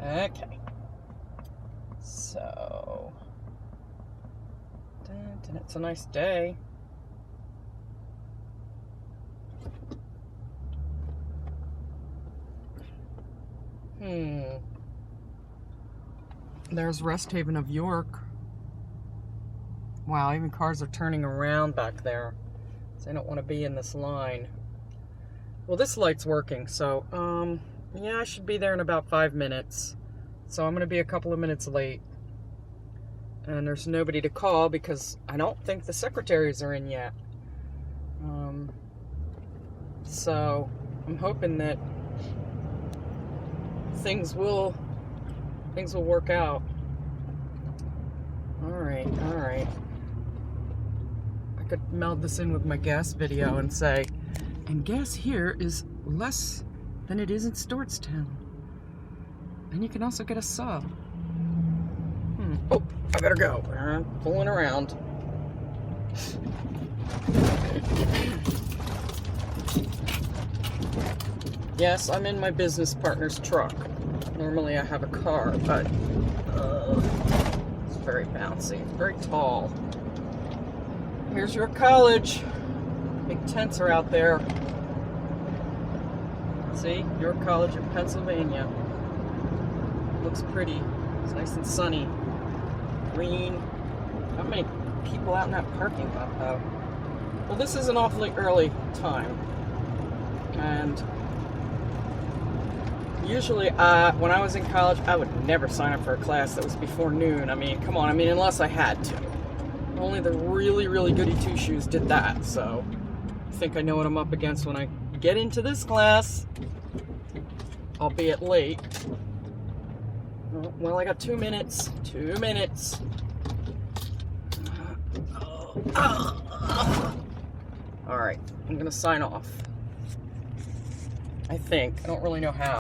Okay. So, it's a nice day. There's Rest Haven of York. Wow, even cars are turning around back there. So I don't want to be in this line. Well, this light's working, so, yeah, I should be there in about 5 minutes. So I'm going to be a couple of minutes late. And there's nobody to call because I don't think the secretaries are in yet. So I'm hoping that things will work out. All right. I could meld this in with my gas video and say, and gas here is less than it is in Stewartstown. And you can also get a sub. Oh, I better go. I'm pulling around. Yes, I'm in my business partner's truck. Normally I have a car, but it's very bouncy, very tall. Here's your college. Big tents are out there. See, York College in Pennsylvania. Looks pretty. It's nice and sunny. Green. Not many people out in that parking lot, though. Well, this is an awfully early time. And usually, when I was in college, I would never sign up for a class that was before noon. I mean, come on. I mean, unless I had to. Only the really, really goody two-shoes did that. So, I think I know what I'm up against when I get into this class. Albeit late. Well, I got 2 minutes. 2 minutes. Alright, I'm gonna sign off. I think. I don't really know how.